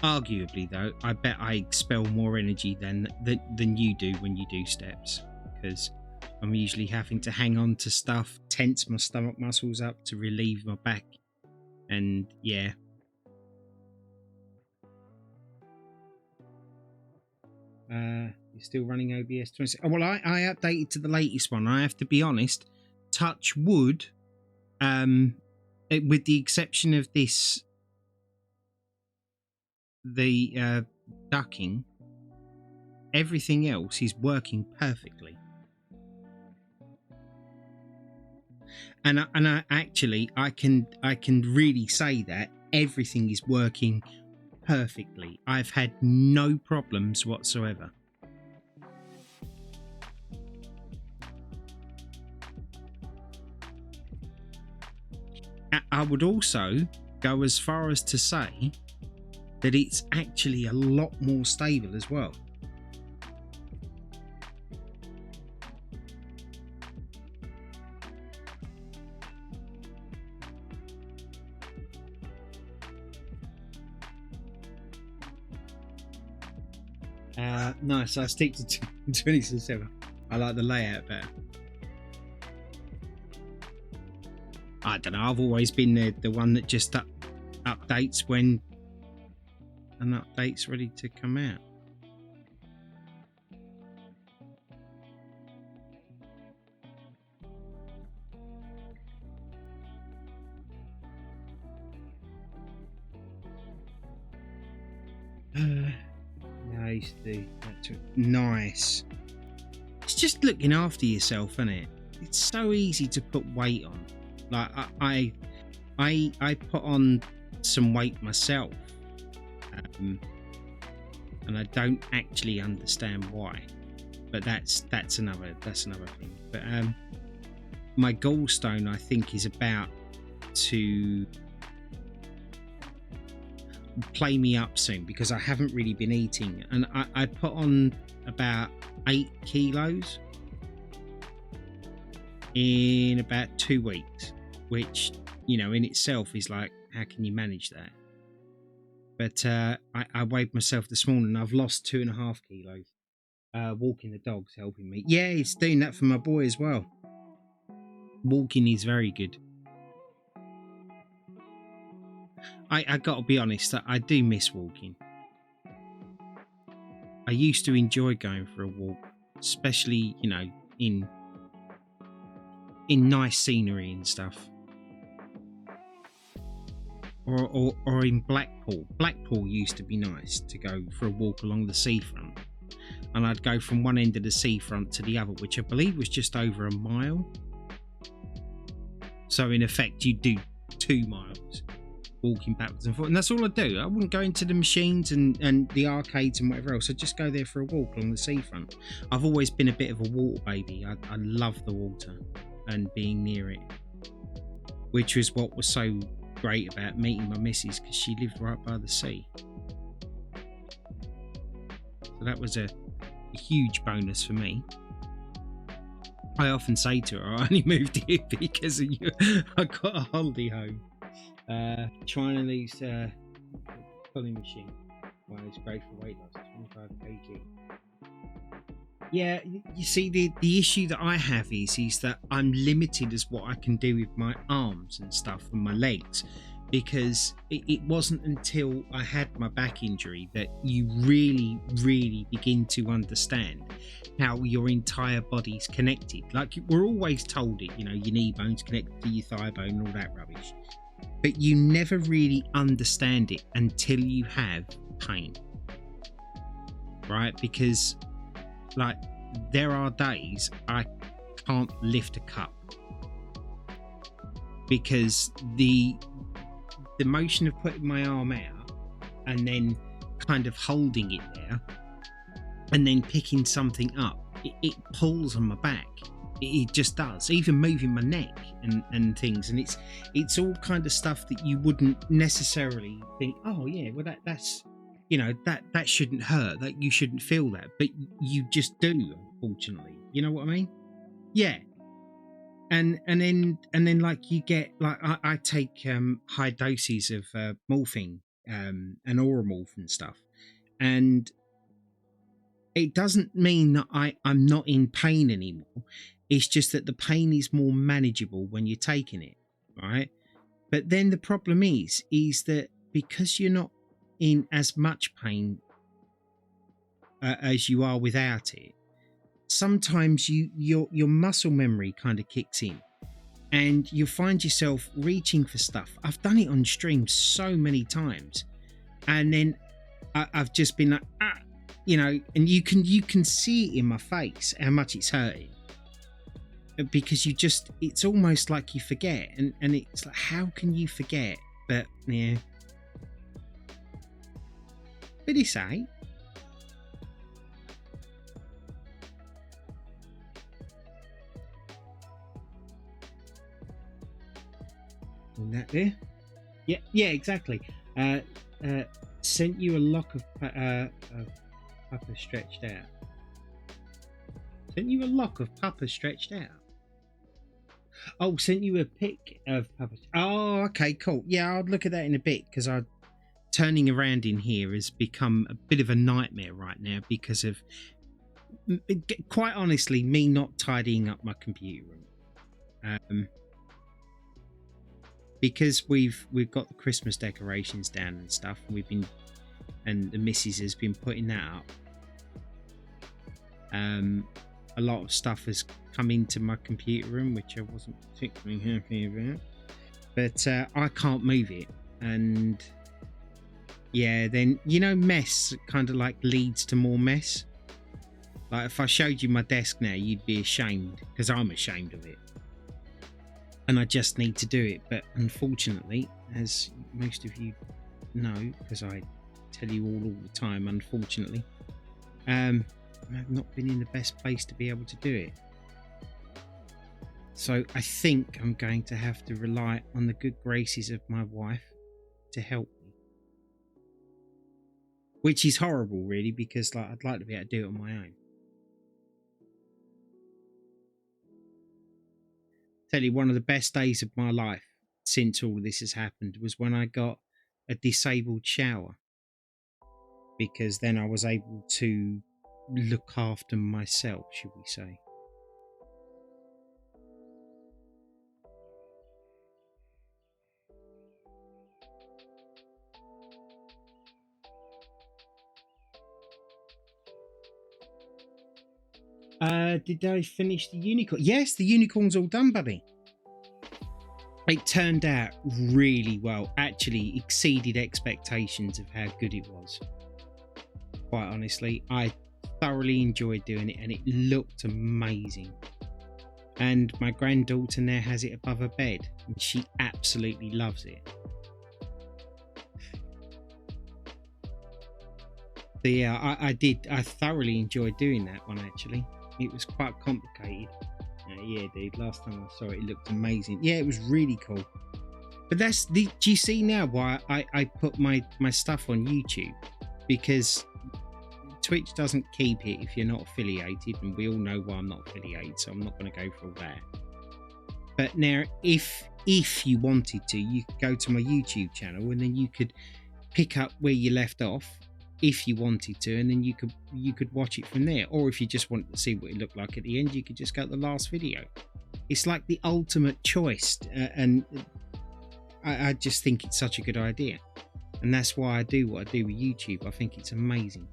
Arguably, though, I bet I expel more energy than you do when you do steps, because I'm usually having to hang on to stuff, tense my stomach muscles up to relieve my back, and yeah. You're still running OBS 26. Oh, well, I updated to the latest one. I have to be honest. Touch wood, with the exception of this, the ducking, everything else is working perfectly. And I actually I can really say that everything is working perfectly. I've had no problems whatsoever. I would also go as far as to say that it's actually a lot more stable as well. No, so I stick to 27. I like the layout better. I don't know. I've always been the one that just updates when an update's ready to come out. I used to do that. Nice. It's just looking after yourself, isn't it? It's so easy to put weight on. Like I put on some weight myself, and I don't actually understand why. But that's another thing. But my gallstone, I think, is about to play me up soon because I haven't really been eating, and I put on about 8 kilos in about 2 weeks, which, you know, in itself is like, how can you manage that? But I weighed myself this morning and I've lost 2.5 kilos. Walking the dog's helping me. Yeah, it's doing that for my boy as well. Walking is very good. I gotta be honest, I do miss walking. I used to enjoy going for a walk, especially, you know, in nice scenery and stuff. Or in Blackpool. Blackpool used to be nice to go for a walk along the seafront. And I'd go from one end of the seafront to the other, which I believe was just over a mile. So in effect, you do 2 miles walking backwards and forth, and that's all I do. I wouldn't go into the machines and the arcades and whatever else. I'd just go there for a walk along the seafront. I've always been a bit of a water baby. I love the water and being near it, which was what was so great about meeting my missus, because she lived right by the sea. So that was a huge bonus for me. I often say to her, I only moved here because of you. I got a holiday home. Trying to lose pulling machine. Well, it's great for weight loss. 25 kg. Yeah, you see, the issue that I have is that I'm limited as what I can do with my arms and stuff and my legs, because it wasn't until I had my back injury that you really, really begin to understand how your entire body's connected. Like, we're always told it, you know, your knee bone's connected to your thigh bone and all that rubbish. But you never really understand it until you have pain, right? Because, like, there are days I can't lift a cup because the motion of putting my arm out and then kind of holding it there and then picking something up, it pulls on my back. It just does. Even moving my neck and things, and it's all kind of stuff that you wouldn't necessarily think, oh yeah, well that's, you know, that shouldn't hurt, that you shouldn't feel that, but you just do, unfortunately. You know what I mean? Yeah. And then like you get, like, I take high doses of morphine an oromorph and stuff. And it doesn't mean that I'm not in pain anymore. It's just that the pain is more manageable when you're taking it, right? But then the problem is that because you're not in as much pain as you are without it, sometimes your muscle memory kind of kicks in, and you'll find yourself reaching for stuff. I've done it on stream so many times, and then I've just been like, and you can see it in my face how much it's hurting, because it's almost like you forget, and it's like, how can you forget? But yeah, but it's aight. And that there, yeah, exactly. Sent you a lock of Papa stretched out. Sent you a lock of Papa stretched out. Oh, sent you a pic of Papa. Oh, okay, cool. Yeah, I'll look at that in a bit, because turning around in here has become a bit of a nightmare right now because of, quite honestly, me not tidying up my computer room. Because we've got the Christmas decorations down and stuff, and the missus has been putting that up. A lot of stuff has come into my computer room, which I wasn't particularly happy about. But I can't move it, and yeah, then mess kind of like leads to more mess. Like if I showed you my desk now, you'd be ashamed, because I'm ashamed of it. And I just need to do it. But unfortunately, as most of you know, because I tell you all the time, unfortunately, I've not been in the best place to be able to do it. So I think I'm going to have to rely on the good graces of my wife to help me. Which is horrible, really, because I'd like to be able to do it on my own. Tell you, one of the best days of my life since all of this has happened was when I got a disabled shower, because then I was able to look after myself, should we say. Did I finish the unicorn? Yes, the unicorn's all done, buddy. It turned out really well. Actually exceeded expectations of how good it was. Quite honestly, I thoroughly enjoyed doing it, and it looked amazing. And my granddaughter now has it above her bed, and she absolutely loves it. So yeah, I thoroughly enjoyed doing that one, actually. It was quite complicated. Yeah, dude, last time I saw it, it looked amazing. Yeah, it was really cool. But do you see now why I put my stuff on YouTube? Because Twitch doesn't keep it if you're not affiliated, and we all know why I'm not affiliated, so I'm not going to go for all that. But now, if you wanted to, you could go to my YouTube channel, and then you could pick up where you left off, if you wanted to, and then you could watch it from there. Or if you just wanted to see what it looked like at the end, you could just go to the last video. It's like the ultimate choice, and I just think it's such a good idea, and that's why I do what I do with YouTube. I think it's amazing.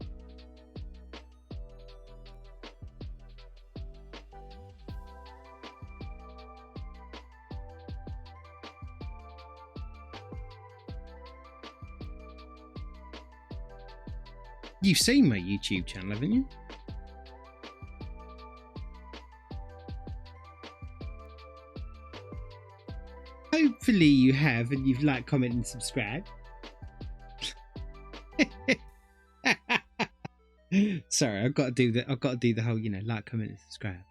You've seen my YouTube channel, haven't you? Hopefully you have, and you've liked, commented, and subscribed. Sorry, I've got to do the whole, like, comment, and subscribe.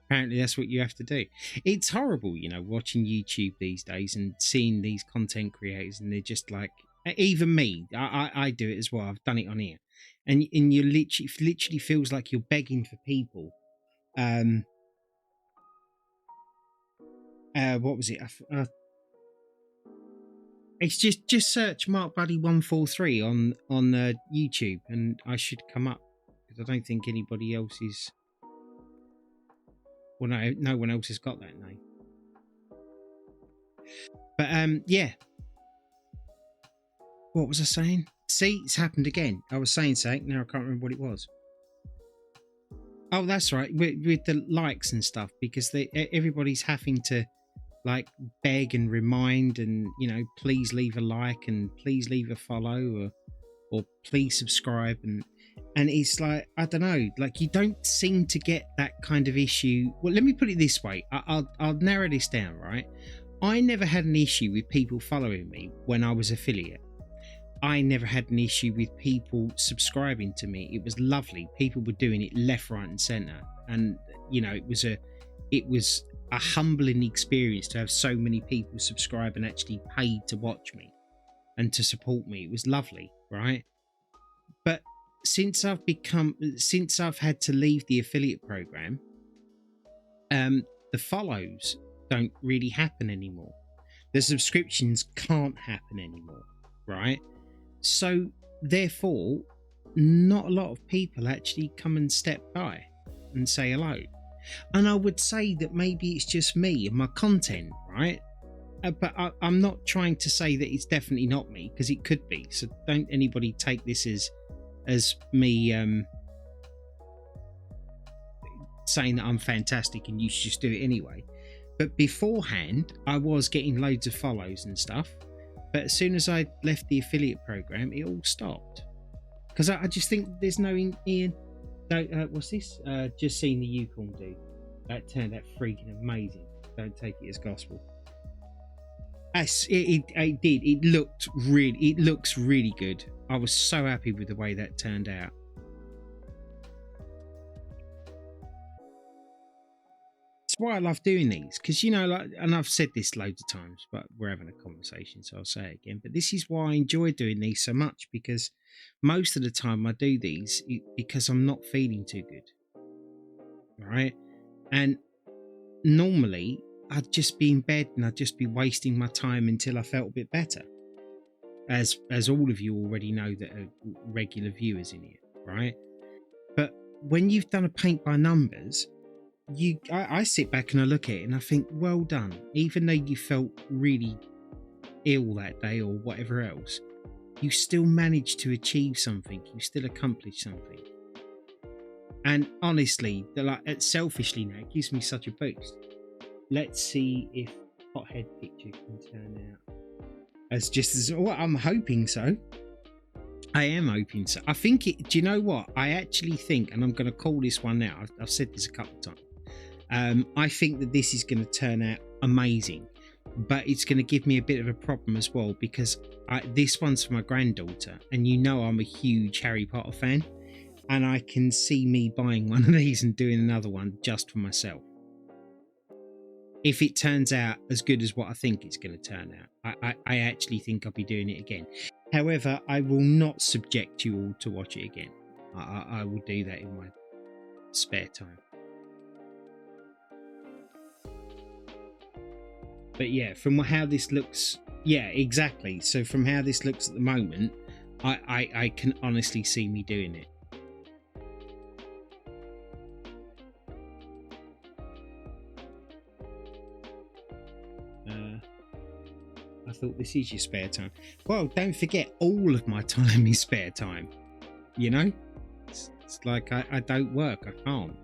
Apparently that's what you have to do. It's horrible, watching YouTube these days and seeing these content creators, and they're just like, even me, I do it as well. I've done it on here, and you literally feels like you're begging for people. What was it? It's just search Mark Buddy 143 on YouTube, and I should come up, because I don't think anybody else is. Well, no one else has got that name. But yeah. What was I saying? See, it's happened again. I was saying something. Now I can't remember what it was. Oh, that's right. With the likes and stuff, because everybody's having to like beg and remind, and please leave a like and please leave a follow, or please subscribe, and it's like, I don't know, like you don't seem to get that kind of issue. Well, let me put it this way. I'll narrow this down, right? I never had an issue with people following me when I was affiliate. I never had an issue with people subscribing to me. It was lovely. People were doing it left, right, and centre, and it was a humbling experience to have so many people subscribe and actually paid to watch me and to support me. It was lovely, right? But since I've had to leave the affiliate program, the follows don't really happen anymore. The subscriptions can't happen anymore, right? So therefore, not a lot of people actually come and step by and say hello. And I would say that maybe it's just me and my content, right? But I'm not trying to say that it's definitely not me, because it could be. So don't anybody take this as me saying that I'm fantastic and you should just do it anyway. But beforehand, I was getting loads of follows and stuff. But as soon as I left the affiliate program, it all stopped. Because I just think there's no Ian. What's this? Just seen the Yukon do. That turned out freaking amazing. Don't take it as gospel. It did. It looks really good. I was so happy with the way that turned out. It's why I love doing these, because and I've said this loads of times, but we're having a conversation, so I'll say it again. But this is why I enjoy doing these so much, because most of the time I do these because I'm not feeling too good, right? And normally I'd just be in bed and I'd just be wasting my time until I felt a bit better, as all of you already know that are regular viewers in here, right? But when you've done a paint by numbers, I sit back and I look at it and I think, well done. Even though you felt really ill that day or whatever else, you still managed to achieve something. You still accomplished something. And honestly, selfishly now, it gives me such a boost. Let's see if Hothead Picture can turn out as just as well. I'm hoping so. I am hoping so. I think do you know what? I actually think, and I'm going to call this one now. I've said this a couple of times. I think that this is going to turn out amazing, but it's going to give me a bit of a problem as well, because this one's for my granddaughter, and I'm a huge Harry Potter fan, and I can see me buying one of these and doing another one just for myself. If it turns out as good as what I think it's going to turn out, I actually think I'll be doing it again. However, I will not subject you all to watch it again. I will do that in my spare time. But yeah, from how this looks, yeah, exactly. So from how this looks at the moment, I can honestly see me doing it. I thought this is your spare time. Well, don't forget, all of my time is spare time. It's like I don't work. I can't.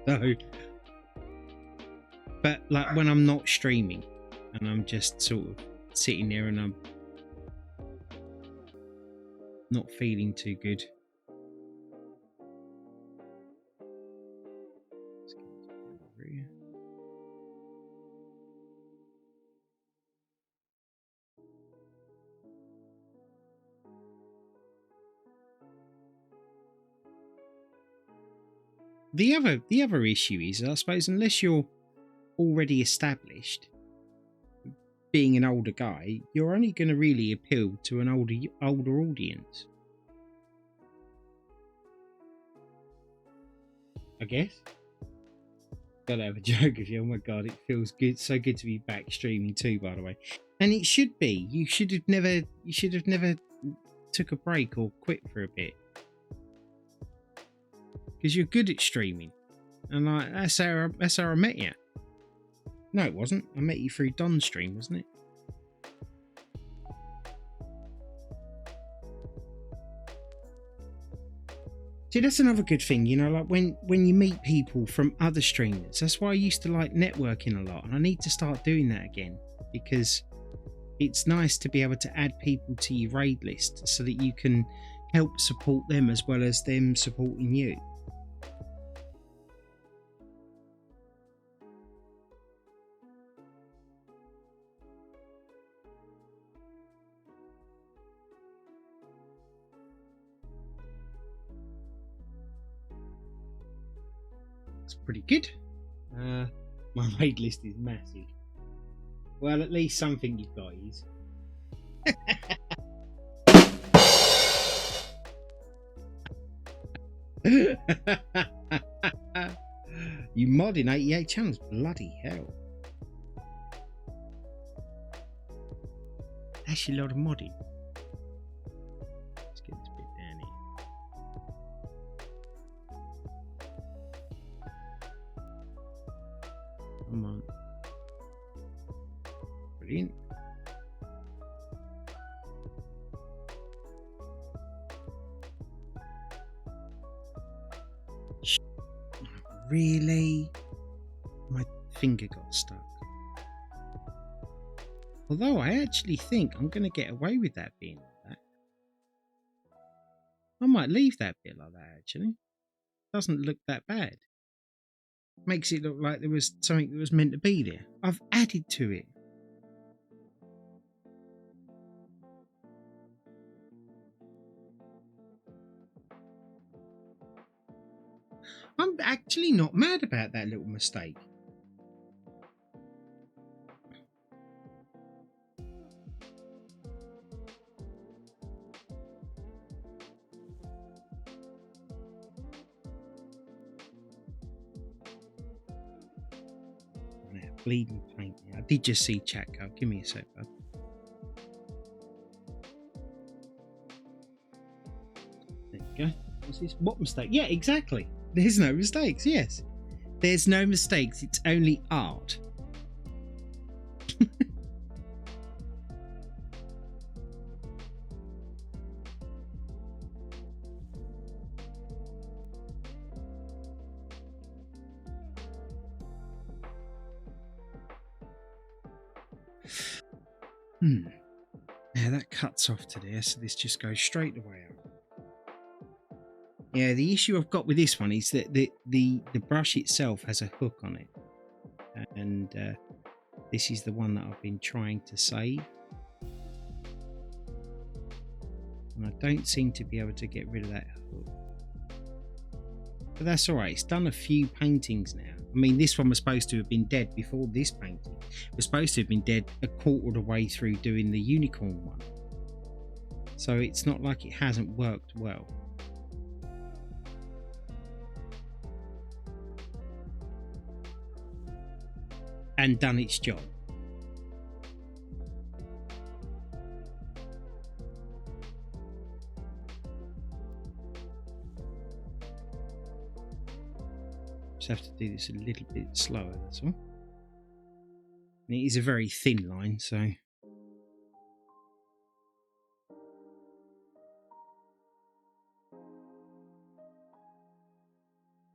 So, but like when I'm not streaming and I'm just sort of sitting there and I'm not feeling too good. The other issue is, I suppose, unless you're already established, being an older guy, you're only going to really appeal to an older audience, I guess. Gotta have a joke with you. Oh my god, it feels good. So good to be back streaming too, by the way. And it should be. You should have never took a break or quit for a bit. Because you're good at streaming. And like that's how I met you. No, it wasn't. I met you through Don's stream, wasn't it? See, that's another good thing, you know, like when you meet people from other streamers. That's why I used to like networking a lot, and I need to start doing that again, because it's nice to be able to add people to your raid list so that you can help support them as well as them supporting you. It's pretty good. My raid list is massive. Well, at least something you've got is. You modding 88 channels? Bloody hell. That's a lot of modding. Let's get this bit down here. Come on. Brilliant. Really? My finger got stuck. Although I actually think I'm going to get away with that being like that. I might leave that bit like that actually. Doesn't look that bad. Makes it look like there was something that was meant to be there. I've added to it. I'm actually not mad about that little mistake. Bleeding paint. I did just see chat go. Give me a sec, bud. There you go. What's this? What mistake? Yeah, exactly. There's no mistakes. Yes, there's no mistakes. It's only art. Now that cuts off to there, so this just goes straight the way out. Yeah, the issue I've got with this one is that the brush itself has a hook on it, and this is the one that I've been trying to save, and I don't seem to be able to get rid of that hook. But that's all right. It's done a few paintings now. I mean, this one was supposed to have been dead before this painting. It was supposed to have been dead a quarter of the way through doing the unicorn one. So it's not like it hasn't worked well. And done its job. Just have to do this a little bit slower, that's all. And it is a very thin line, so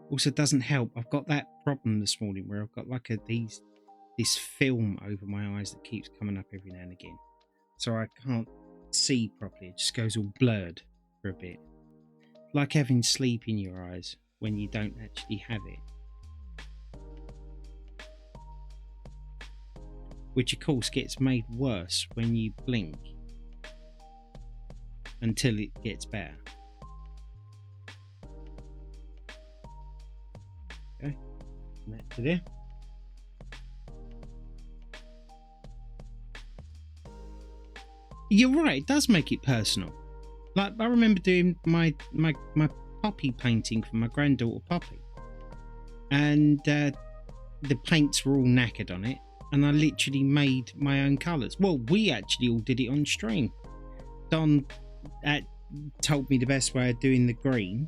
also doesn't help. I've got that problem this morning where I've got like this film over my eyes that keeps coming up every now and again, so I can't see properly. It just goes all blurred for a bit, like having sleep in your eyes when you don't actually have it, which of course gets made worse when you blink until it gets better. Okay, and that to there. You're right, it does make it personal. Like, I remember doing my puppy painting for my granddaughter Puppy, and the paints were all knackered on it, and I literally made my own colours. Well, we actually all did it on stream. Don told me the best way of doing the green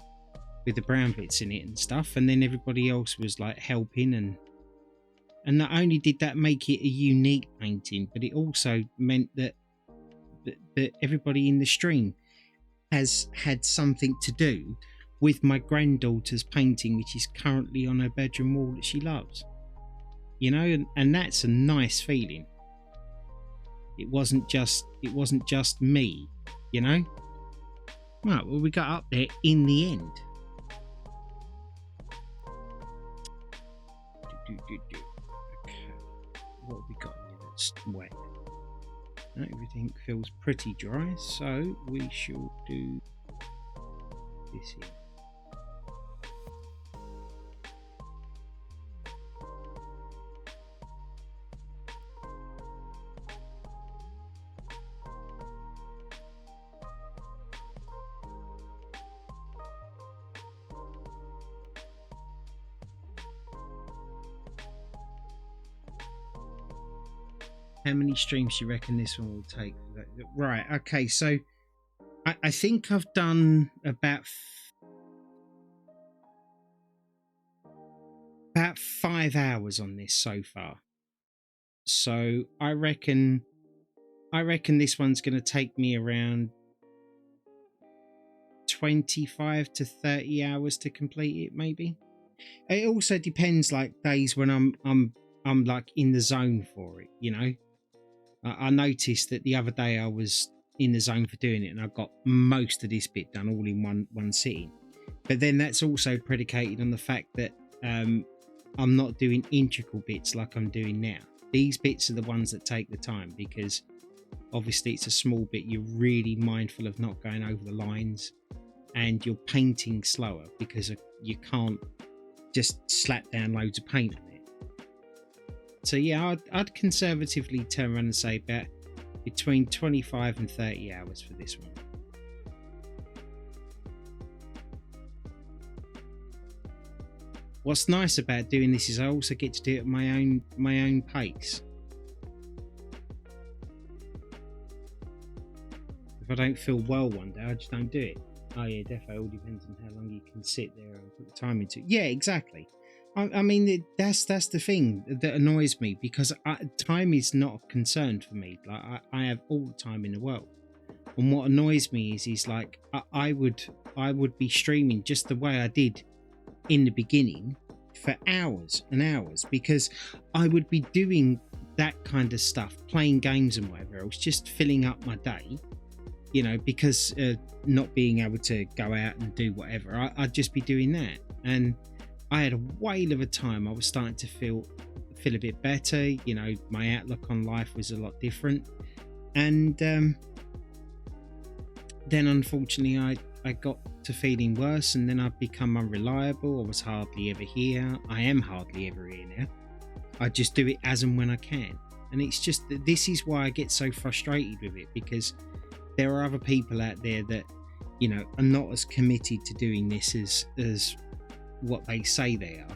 with the brown bits in it and stuff, and then everybody else was like helping, and not only did that make it a unique painting, but it also meant that everybody in the stream has had something to do with my granddaughter's painting, which is currently on her bedroom wall that she loves. You know, and that's a nice feeling. It wasn't just me, you know. Right, well, we got up there in the end. Okay, what have we got here that's wet? No, everything feels pretty dry, so we shall do this here. How many streams do you reckon this one will take? Right, okay, so I think I've done about 5 hours on this so far. So I reckon this one's going to take me around 25 to 30 hours to complete it, maybe. It also depends, like days when I'm like in the zone for it, you know. I noticed that the other day I was in the zone for doing it, and I got most of this bit done all in one sitting. But then that's also predicated on the fact that I'm not doing integral bits like I'm doing now. These bits are the ones that take the time, because obviously it's a small bit. You're really mindful of not going over the lines, and you're painting slower because you can't just slap down loads of paint on it. So yeah, I'd conservatively turn around and say about between 25 and 30 hours for this one. What's nice about doing this is I also get to do it at my own pace. If I don't feel well one day, I just don't do it. Oh yeah, definitely. All depends on how long you can sit there and put the time into. Yeah, exactly. I mean, that's the thing that annoys me, because time is not a concern for me. Like I have all the time in the world, and what annoys me is like I would be streaming just the way I did in the beginning for hours and hours, because I would be doing that kind of stuff, playing games and whatever else, just filling up my day, you know, because not being able to go out and do whatever, I'd just be doing that. And I had a whale of a time. I was starting to feel a bit better. You know, my outlook on life was a lot different. And then unfortunately I got to feeling worse, and then I've become unreliable. I was hardly ever here. I am hardly ever here now. I just do it as and when I can. And it's just that this is why I get so frustrated with it, because there are other people out there that, you know, are not as committed to doing this as what they say they are,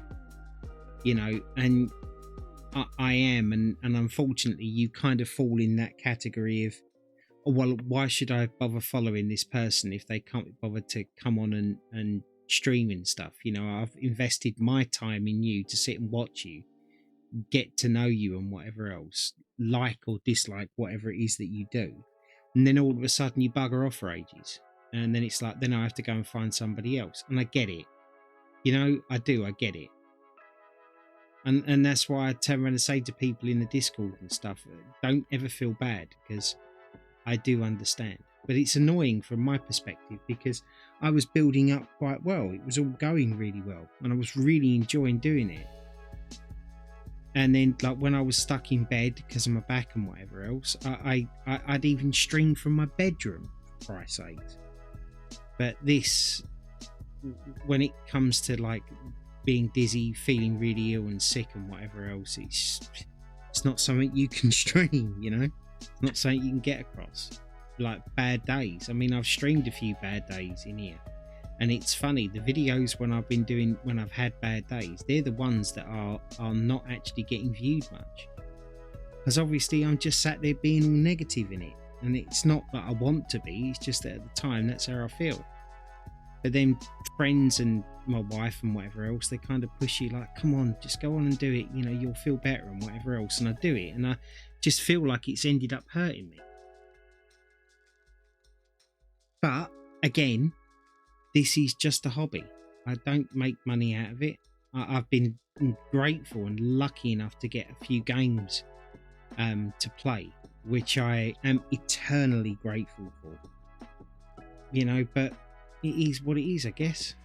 you know, and I am, and unfortunately you kind of fall in that category of, oh, well, why should I bother following this person if they can't bother to come on and stream and stuff? You know, I've invested my time in you to sit and watch you, get to know you and whatever else, like or dislike whatever it is that you do, and then all of a sudden you bugger off for ages, and then it's like, then I have to go and find somebody else. And I get it. You know, I get it. And that's why I turn around and say to people in the Discord and stuff, don't ever feel bad, because I do understand. But it's annoying from my perspective, because I was building up quite well. It was all going really well, and I was really enjoying doing it. And then, like, when I was stuck in bed because of my back and whatever else, I'd even stream from my bedroom, for Christ's sake. But this, when it comes to like being dizzy, feeling really ill and sick and whatever else, it's not something you can stream, you know. It's not something you can get across. Like bad days. I mean, I've streamed a few bad days in here, And it's funny, the videos when I've had bad days, they're the ones that are not actually getting viewed much, because obviously I'm just sat there being all negative in it, and it's not that I want to be, it's just that at the time that's how I feel. But then friends and my wife and whatever else, they kind of push you like, come on, just go on and do it, you'll feel better and whatever else. And I do it, and I just feel like it's ended up hurting me. But again, this is just a hobby. I don't make money out of it. I've been grateful and lucky enough to get a few games to play, which I am eternally grateful for. But it is what it is, I guess.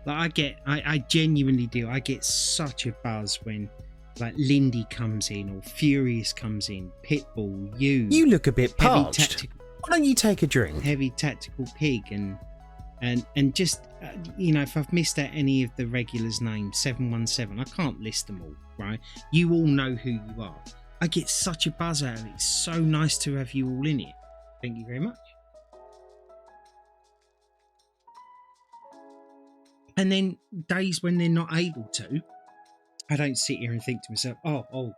Like I genuinely do. I get such a buzz when like Lindy comes in or Furious comes in, Pitbull, you look a bit parched. Why don't you take a drink? Heavy Tactical Pig and just if I've missed out any of the regulars' names, 717, I can't list them all, right? You all know who you are. I get such a buzz out of it. It's so nice to have you all in it. Thank you very much. And then days when they're not able to, I don't sit here and think to myself, well,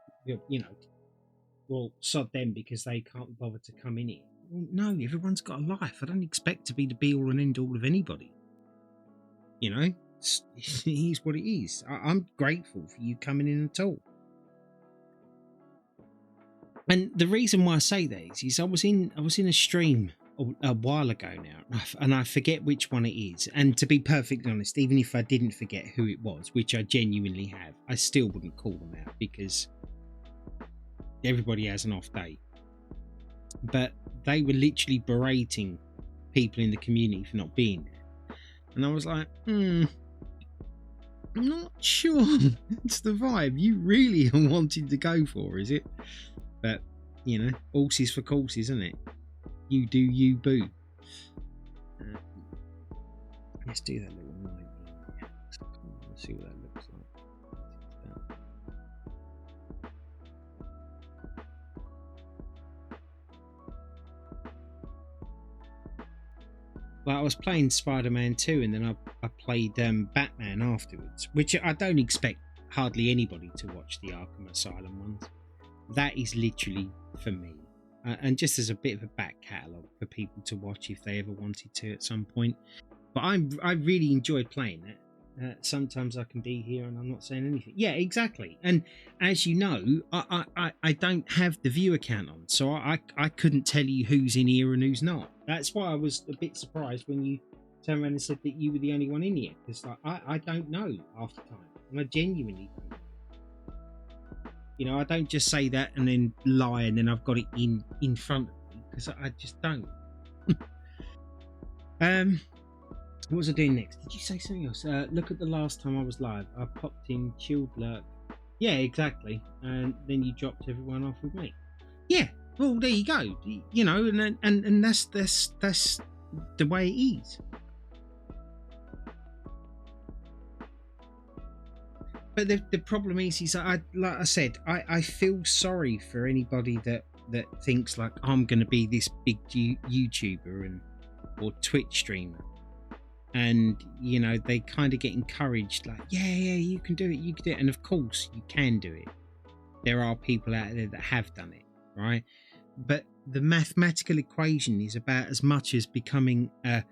sod them because they can't bother to come in here. Well, no, everyone's got a life. I don't expect to be the be all and end all of anybody. It is what it is. I'm grateful for you coming in at all. And the reason why I say that is I was in a stream a while ago now, and I forget which one it is. And to be perfectly honest, even if I didn't forget who it was, which I genuinely have, I still wouldn't call them out because everybody has an off day. But they were literally berating people in the community for not being there, and I was like, I'm not sure it's the vibe you really are wanting to go for, is it? But horses for courses, isn't it? You do you, boo. Let's do that little line. Let's see what that looks like. Well, I was playing Spider-Man 2 and then I played Batman afterwards, which I don't expect hardly anybody to watch the Arkham Asylum ones. That is literally for me. And just as a bit of a back catalogue for people to watch if they ever wanted to at some point. But I really enjoyed playing it. Sometimes I can be here and I'm not saying anything. Yeah, exactly. And as you know, I don't have the viewer count on, so I couldn't tell you who's in here and who's not. That's why I was a bit surprised when you turned around and said that you were the only one in here, because I don't know half the time, and I genuinely don't know. I don't just say that and then lie and then I've got it in front of me, because I just don't. What was I doing next? Did you say something else? Look at the last time I was live. I popped in, chilled lurk. Yeah, exactly. And then you dropped everyone off with me. Yeah, well, there you go. And that's the way it is. But the problem is like I said, I feel sorry for anybody that thinks like I'm going to be this big YouTuber or Twitch streamer, and they kind of get encouraged like, yeah, you can do it, and of course you can do it. There are people out there that have done it, right? But the mathematical equation is about as much as becoming a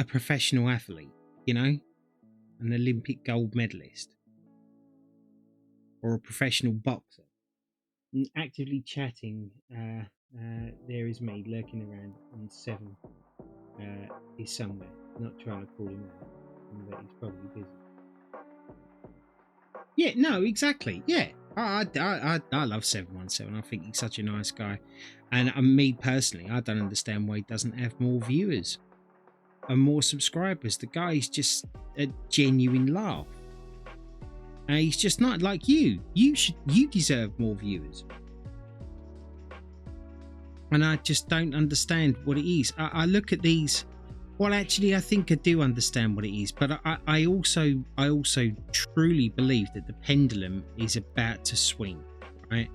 professional athlete. An Olympic gold medalist or a professional boxer. And actively chatting, there is me lurking around on 7 is somewhere, not trying to call him out, but he's probably busy. Yeah, no, exactly. Yeah, I love 717. I think he's such a nice guy, and me personally, I don't understand why he doesn't have more viewers. and more subscribers. The guy's just a genuine laugh. And he's just not like you. You deserve more viewers. And I just don't understand what it is. I look at these. Well, actually, I think I do understand what it is, but I also truly believe that the pendulum is about to swing, right?